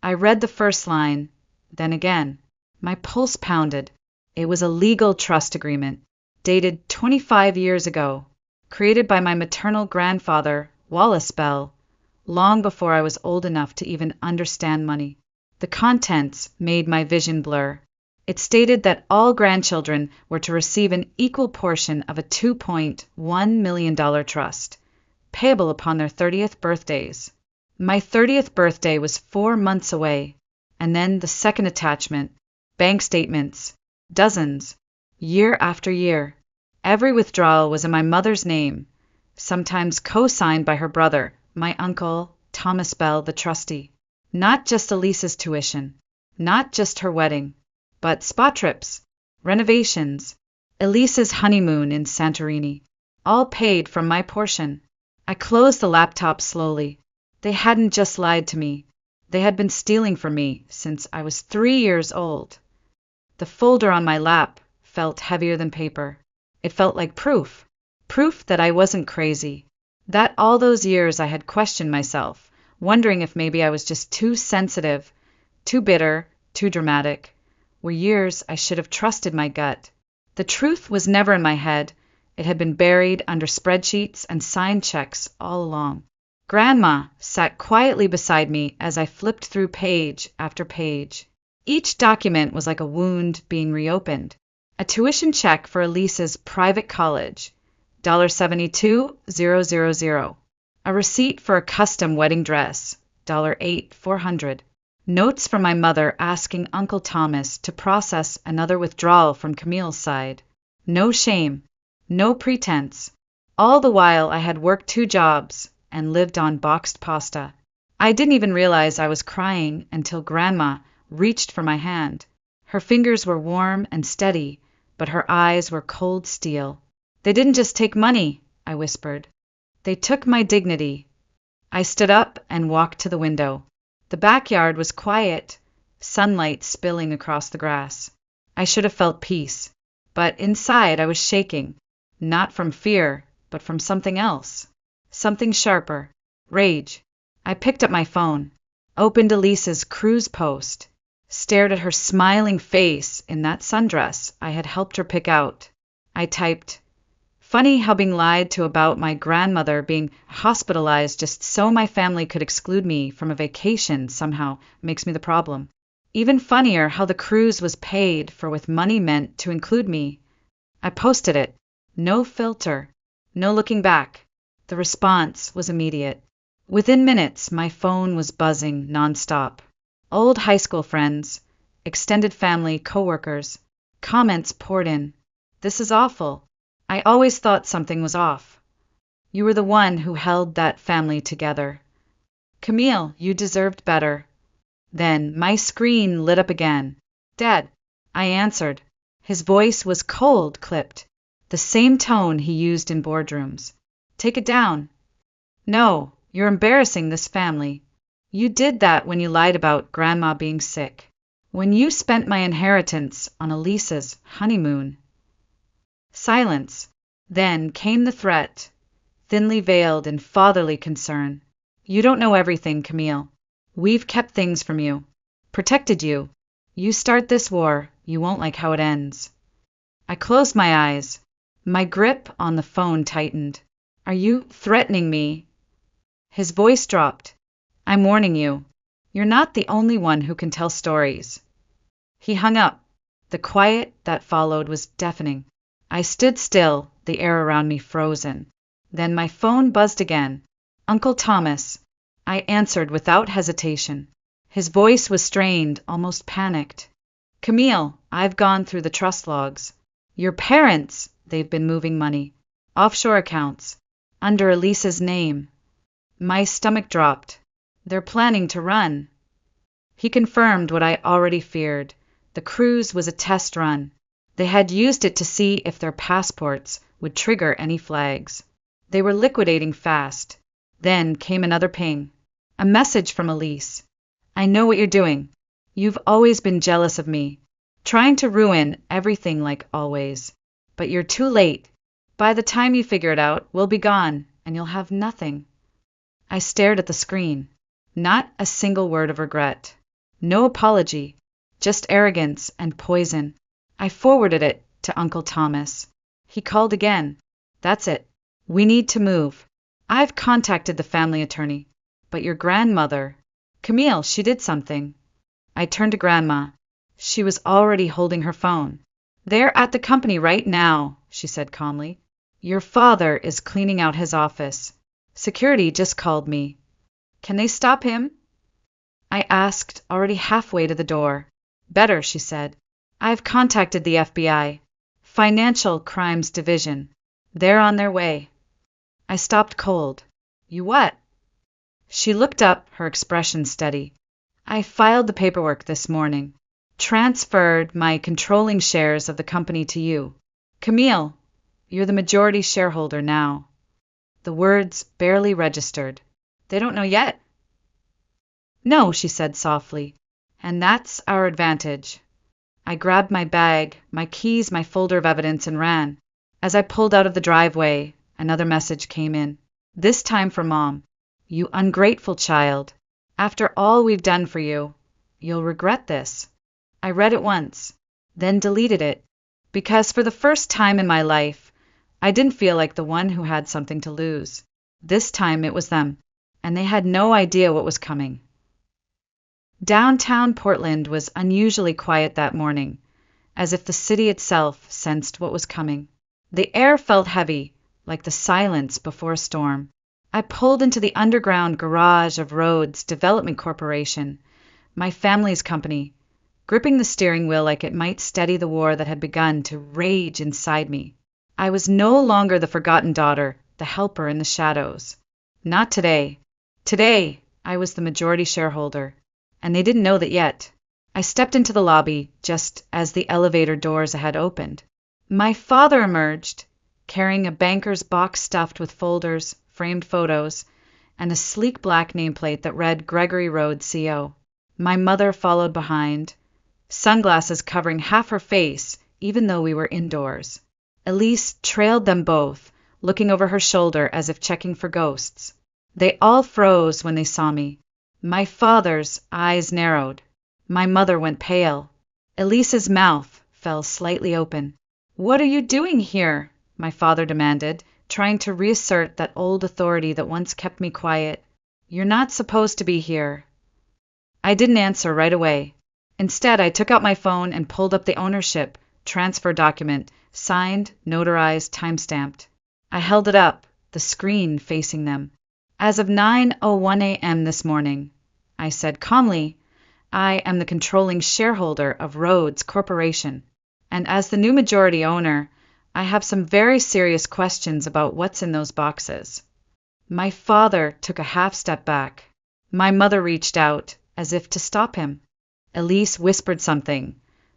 I read the first line, then again. My pulse pounded. It was a legal trust agreement, dated 25 years ago, created by my maternal grandfather, Wallace Bell, long before I was old enough to even understand money. The contents made my vision blur. It stated that all grandchildren were to receive an equal portion of a $2.1 million trust, payable upon their 30th birthdays. My 30th birthday was 4 months away, and then the second attachment, bank statements, dozens, year after year. Every withdrawal was in my mother's name, sometimes co-signed by her brother, my uncle, Thomas Bell, the trustee. Not just Elise's tuition, not just her wedding, but spa trips, renovations, Elise's honeymoon in Santorini, all paid from my portion. I closed the laptop slowly. They hadn't just lied to me. They had been stealing from me since I was 3 years old. The folder on my lap felt heavier than paper. It felt like proof. Proof that I wasn't crazy. That all those years I had questioned myself, wondering if maybe I was just too sensitive, too bitter, too dramatic. Were years I should have trusted my gut. The truth was never in my head. It had been buried under spreadsheets and signed checks all along. Grandma sat quietly beside me as I flipped through page after page. Each document was like a wound being reopened. A tuition check for Elise's private college, $72,000. A receipt for a custom wedding dress, $8,400. Notes from my mother asking Uncle Thomas to process another withdrawal from Camille's side. No shame, no pretense. All the while I had worked 2 jobs and lived on boxed pasta. I didn't even realize I was crying until Grandma reached for my hand. Her fingers were warm and steady, but her eyes were cold steel. "They didn't just take money," I whispered. "They took my dignity." I stood up and walked to the window. The backyard was quiet, sunlight spilling across the grass. I should have felt peace, but inside I was shaking, not from fear, but from something else. Something sharper. Rage. I picked up my phone, opened Elise's cruise post, stared at her smiling face in that sundress I had helped her pick out. I typed, "Funny how being lied to about my grandmother being hospitalized just so my family could exclude me from a vacation somehow makes me the problem. Even funnier how the cruise was paid for with money meant to include me." I posted it. No filter. No looking back. The response was immediate. Within minutes, my phone was buzzing nonstop. Old high school friends, extended family, coworkers. Comments poured in. "This is awful. I always thought something was off. You were the one who held that family together. Camille, you deserved better." Then my screen lit up again. "Dad," I answered. His voice was cold, clipped, the same tone he used in boardrooms. "Take it down." "No, you're embarrassing this family. You did that when you lied about Grandma being sick. When you spent my inheritance on Elisa's honeymoon." Silence. Then came the threat, thinly veiled in fatherly concern. "You don't know everything, Camille. We've kept things from you. Protected you. You start this war, you won't like how it ends." I closed my eyes. My grip on the phone tightened. "Are you threatening me?" His voice dropped. "I'm warning you. You're not the only one who can tell stories." He hung up. The quiet that followed was deafening. I stood still, the air around me frozen. Then my phone buzzed again. "Uncle Thomas." I answered without hesitation. His voice was strained, almost panicked. "Camille, I've gone through the trust logs. Your parents, they've been moving money. Offshore accounts. Under Elisa's name." My stomach dropped. "They're planning to run." He confirmed what I already feared. The cruise was a test run. They had used it to see if their passports would trigger any flags. They were liquidating fast. Then came another ping. A message from Elise. "I know what you're doing. You've always been jealous of me, trying to ruin everything like always. But you're too late. By the time you figure it out, we'll be gone, and you'll have nothing." I stared at the screen. Not a single word of regret. No apology. Just arrogance and poison. I forwarded it to Uncle Thomas. He called again. "That's it. We need to move. I've contacted the family attorney. But your grandmother, Camille, she did something." I turned to Grandma. She was already holding her phone. "They're at the company right now," she said calmly. "Your father is cleaning out his office. Security just called me." "Can they stop him?" I asked, already halfway to the door. "Better," she said. "I've contacted the FBI. Financial Crimes Division. They're on their way." I stopped cold. "You what?" She looked up, her expression steady. "I filed the paperwork this morning. Transferred my controlling shares of the company to you. Camille, you're the majority shareholder now." The words barely registered. "They don't know yet?" "No," she said softly. "And that's our advantage." I grabbed my bag, my keys, my folder of evidence, and ran. As I pulled out of the driveway, another message came in. This time from Mom. "You ungrateful child. After all we've done for you, you'll regret this." I read it once, then deleted it, because for the first time in my life, I didn't feel like the one who had something to lose. This time it was them, and they had no idea what was coming. Downtown Portland was unusually quiet that morning, as if the city itself sensed what was coming. The air felt heavy, like the silence before a storm. I pulled into the underground garage of Rhodes Development Corporation, my family's company, gripping the steering wheel like it might steady the war that had begun to rage inside me. I was no longer the forgotten daughter, the helper in the shadows. Not today. Today, I was the majority shareholder, and they didn't know that yet. I stepped into the lobby just as the elevator doors ahead opened. My father emerged, carrying a banker's box stuffed with folders, framed photos, and a sleek black nameplate that read Gregory Road CO. My mother followed behind, sunglasses covering half her face, even though we were indoors. Elise trailed them both, looking over her shoulder as if checking for ghosts. They all froze when they saw me. My father's eyes narrowed. My mother went pale. Elise's mouth fell slightly open. "What are you doing here?" my father demanded, trying to reassert that old authority that once kept me quiet. "You're not supposed to be here." I didn't answer right away. Instead, I took out my phone and pulled up the ownership transfer document, signed, notarized, timestamped. I held it up, the screen facing them. "As of 9:01 a.m. this morning," I said calmly, "I am the controlling shareholder of Rhodes Corporation, and as the new majority owner, I have some very serious questions about what's in those boxes." My father took a half step back. My mother reached out, as if to stop him. Elise whispered something,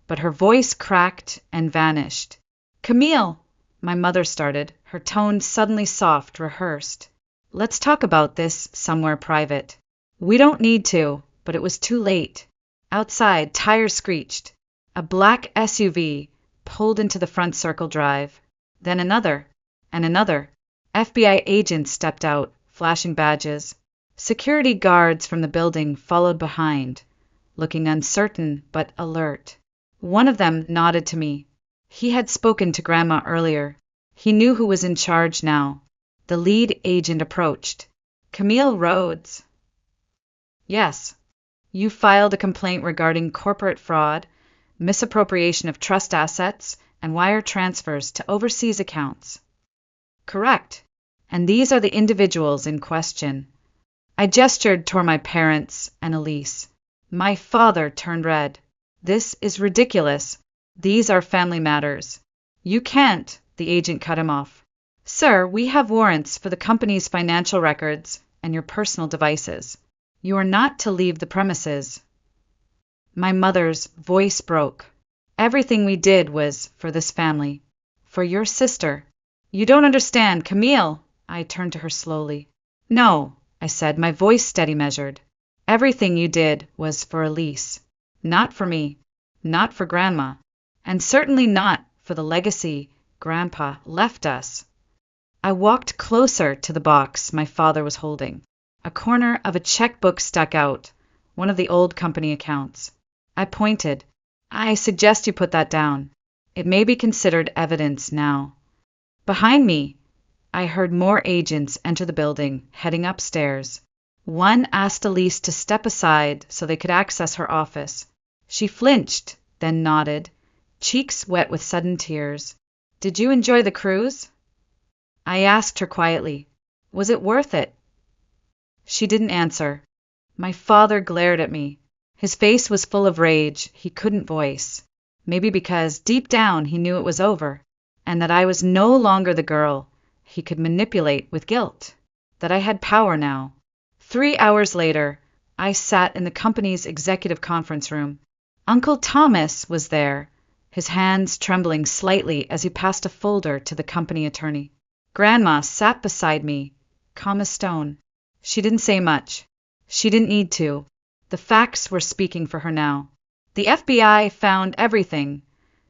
but her voice cracked and vanished. "Camille," my mother started, her tone suddenly soft, rehearsed. "Let's talk about this somewhere private." We don't need to, but it was too late. Outside, tires screeched. A black SUV pulled into the front circle drive. Then another, and another. FBI agents stepped out, flashing badges. Security guards from the building followed behind, looking uncertain but alert. One of them nodded to me. He had spoken to Grandma earlier. He knew who was in charge now. The lead agent approached. "Camille Rhodes." "Yes. You filed a complaint regarding corporate fraud, misappropriation of trust assets, and wire transfers to overseas accounts." "Correct. And these are the individuals in question." I gestured toward my parents and Elise. My father turned red. "This is ridiculous. These are family matters." "You can't," the agent cut him off. "Sir, we have warrants for the company's financial records and your personal devices. You are not to leave the premises." My mother's voice broke. "Everything we did was for this family. For your sister." "You don't understand, Camille." I turned to her slowly. "No," I said, my voice steady measured. "Everything you did was for Elise. Not for me. Not for Grandma. And certainly not for the legacy Grandpa left us." I walked closer to the box my father was holding. A corner of a checkbook stuck out, one of the old company accounts. I pointed. "I suggest you put that down. It may be considered evidence now." Behind me, I heard more agents enter the building, heading upstairs. One asked Elise to step aside so they could access her office. She flinched, then nodded, cheeks wet with sudden tears. "Did you enjoy the cruise?" I asked her quietly. "Was it worth it?" She didn't answer. My father glared at me. His face was full of rage he couldn't voice. Maybe because deep down he knew it was over, and that I was no longer the girl he could manipulate with guilt. That I had power now. 3 hours later, I sat in the company's executive conference room. Uncle Thomas was there, his hands trembling slightly as he passed a folder to the company attorney. Grandma sat beside me, calm as stone. She didn't say much. She didn't need to. The facts were speaking for her now. The FBI found everything: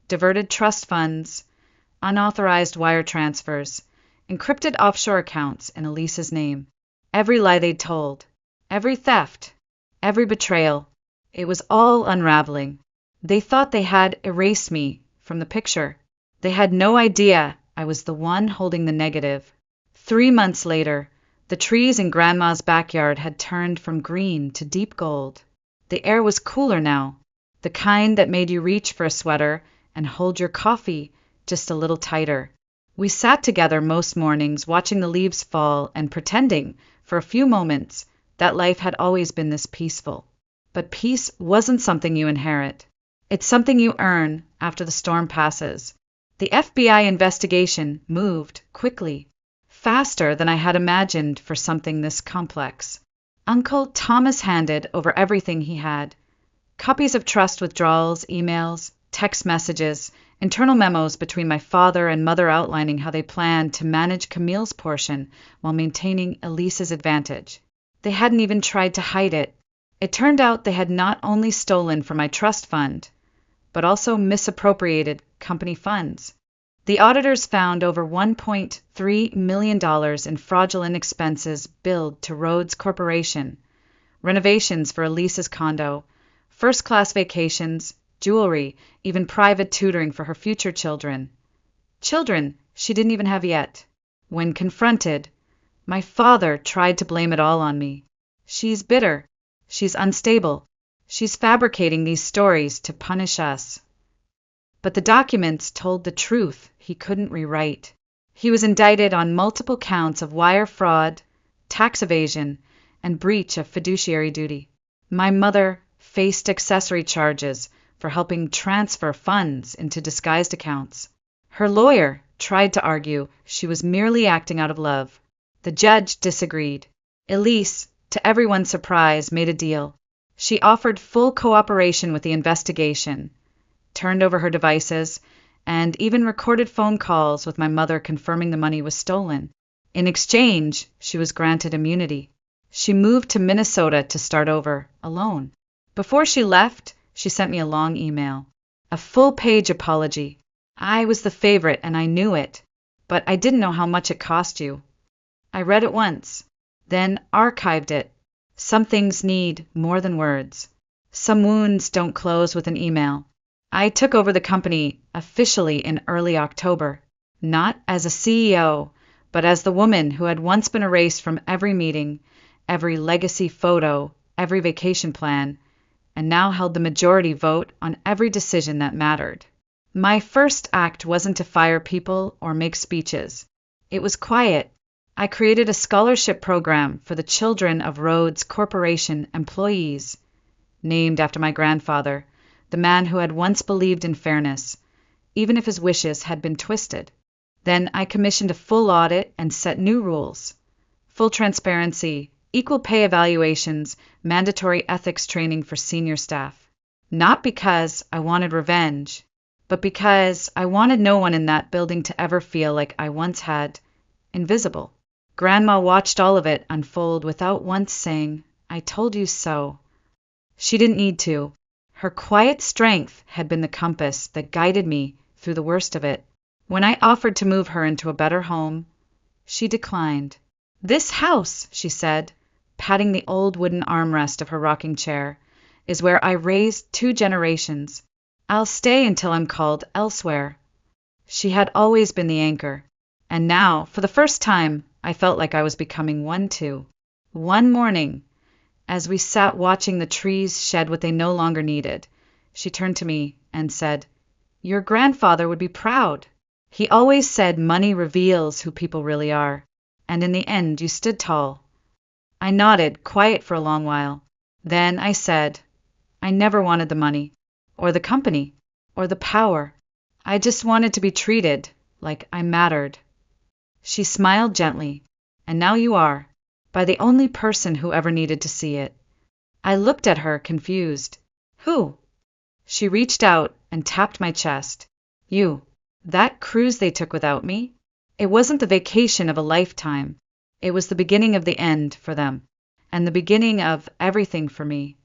diverted trust funds, unauthorized wire transfers, encrypted offshore accounts in Elise's name. Every lie they'd told, every theft, every betrayal. It was all unraveling. They thought they had erased me from the picture. They had no idea I was the one holding the negative. 3 months later, the trees in Grandma's backyard had turned from green to deep gold. The air was cooler now, the kind that made you reach for a sweater and hold your coffee just a little tighter. We sat together most mornings watching the leaves fall and pretending, for a few moments, that life had always been this peaceful. But peace wasn't something you inherit. It's something you earn after the storm passes. The FBI investigation moved quickly, faster than I had imagined for something this complex. Uncle Thomas handed over everything he had. Copies of trust withdrawals, emails, text messages, internal memos between my father and mother outlining how they planned to manage Camille's portion while maintaining Elise's advantage. They hadn't even tried to hide it. It turned out they had not only stolen from my trust fund, but also misappropriated company funds. The auditors found over $1.3 million in fraudulent expenses billed to Rhodes Corporation, renovations for Elise's condo, first-class vacations, jewelry, even private tutoring for her future children. Children she didn't even have yet. When confronted, my father tried to blame it all on me. She's bitter. She's unstable. She's fabricating these stories to punish us. But the documents told the truth he couldn't rewrite. He was indicted on multiple counts of wire fraud, tax evasion, and breach of fiduciary duty. My mother faced accessory charges for helping transfer funds into disguised accounts. Her lawyer tried to argue she was merely acting out of love. The judge disagreed. Elise, to everyone's surprise, made a deal. She offered full cooperation with the investigation, turned over her devices, and even recorded phone calls with my mother confirming the money was stolen. In exchange, she was granted immunity. She moved to Minnesota to start over, alone. Before she left, she sent me a long email. A full-page apology. I was the favorite and I knew it, but I didn't know how much it cost you. I read it once, then archived it. Some things need more than words. Some wounds don't close with an email. I took over the company officially in early October, not as a CEO, but as the woman who had once been erased from every meeting, every legacy photo, every vacation plan, and now held the majority vote on every decision that mattered. My first act wasn't to fire people or make speeches. It was quiet. I created a scholarship program for the children of Rhodes Corporation employees, named after my grandfather, the man who had once believed in fairness, even if his wishes had been twisted. Then I commissioned a full audit and set new rules. Full transparency, equal pay evaluations, mandatory ethics training for senior staff. Not because I wanted revenge, but because I wanted no one in that building to ever feel like I once had, invisible. Grandma watched all of it unfold without once saying, "I told you so." She didn't need to. Her quiet strength had been the compass that guided me through the worst of it. When I offered to move her into a better home, she declined. "This house," she said, patting the old wooden armrest of her rocking chair, "is where I raised 2 generations. I'll stay until I'm called elsewhere." She had always been the anchor, and now, for the first time, I felt like I was becoming one too. One morning, as we sat watching the trees shed what they no longer needed, she turned to me and said, "Your grandfather would be proud. He always said money reveals who people really are, and in the end you stood tall." I nodded, quiet for a long while. Then I said, "I never wanted the money, or the company, or the power. I just wanted to be treated like I mattered." She smiled gently. "And now you are, by the only person who ever needed to see it." I looked at her, confused. "Who?" She reached out and tapped my chest. "You. That cruise they took without me? It wasn't the vacation of a lifetime. It was the beginning of the end for them, and the beginning of everything for me.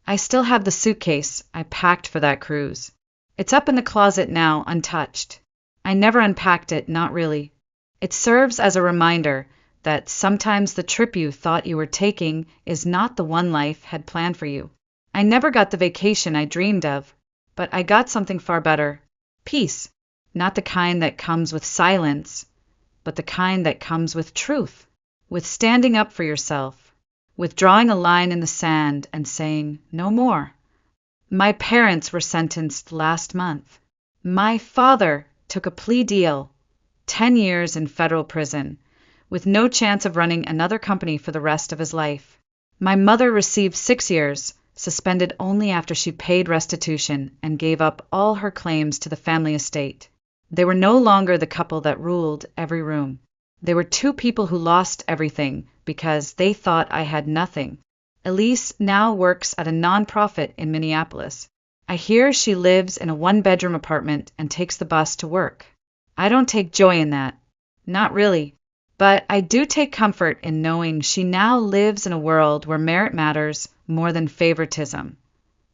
I still have the suitcase I packed for that cruise. It's up in the closet now, untouched. I never unpacked it, not really. It serves as a reminder that sometimes the trip you thought you were taking is not the one life had planned for you. I never got the vacation I dreamed of, but I got something far better. Peace, not the kind that comes with silence, but the kind that comes with truth, with standing up for yourself, with drawing a line in the sand and saying, no more. My parents were sentenced last month. My father took a plea deal, 10 years in federal prison, with no chance of running another company for the rest of his life. My mother received 6 years, suspended only after she paid restitution and gave up all her claims to the family estate. They were no longer the couple that ruled every room. They were two people who lost everything because they thought I had nothing. Elise now works at a nonprofit in Minneapolis. I hear she lives in a one-bedroom apartment and takes the bus to work. I don't take joy in that. Not really. But I do take comfort in knowing she now lives in a world where merit matters more than favoritism,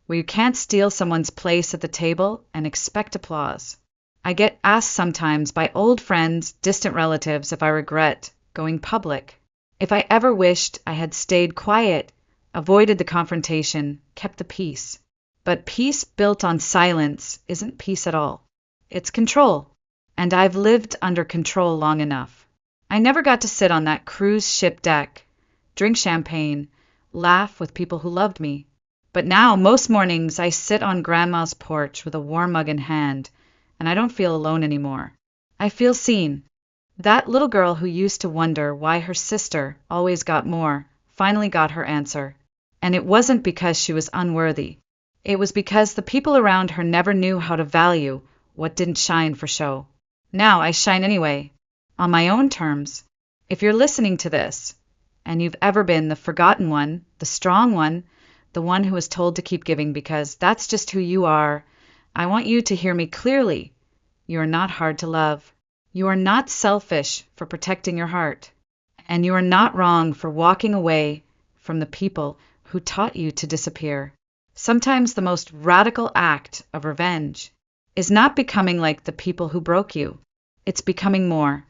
where you can't steal someone's place at the table and expect applause. I get asked sometimes by old friends, distant relatives, if I regret going public, if I ever wished I had stayed quiet, avoided the confrontation, kept the peace. But peace built on silence isn't peace at all. It's control. And I've lived under control long enough. I never got to sit on that cruise ship deck, drink champagne, laugh with people who loved me. But now, most mornings, I sit on Grandma's porch with a warm mug in hand, and I don't feel alone anymore. I feel seen. That little girl who used to wonder why her sister always got more finally got her answer. And it wasn't because she was unworthy. It was because the people around her never knew how to value what didn't shine for show. Now I shine anyway, on my own terms. If you're listening to this, and you've ever been the forgotten one, the strong one, the one who was told to keep giving because that's just who you are, I want you to hear me clearly. You are not hard to love. You are not selfish for protecting your heart. And you are not wrong for walking away from the people who taught you to disappear. Sometimes the most radical act of revenge is not becoming like the people who broke you. It's becoming more.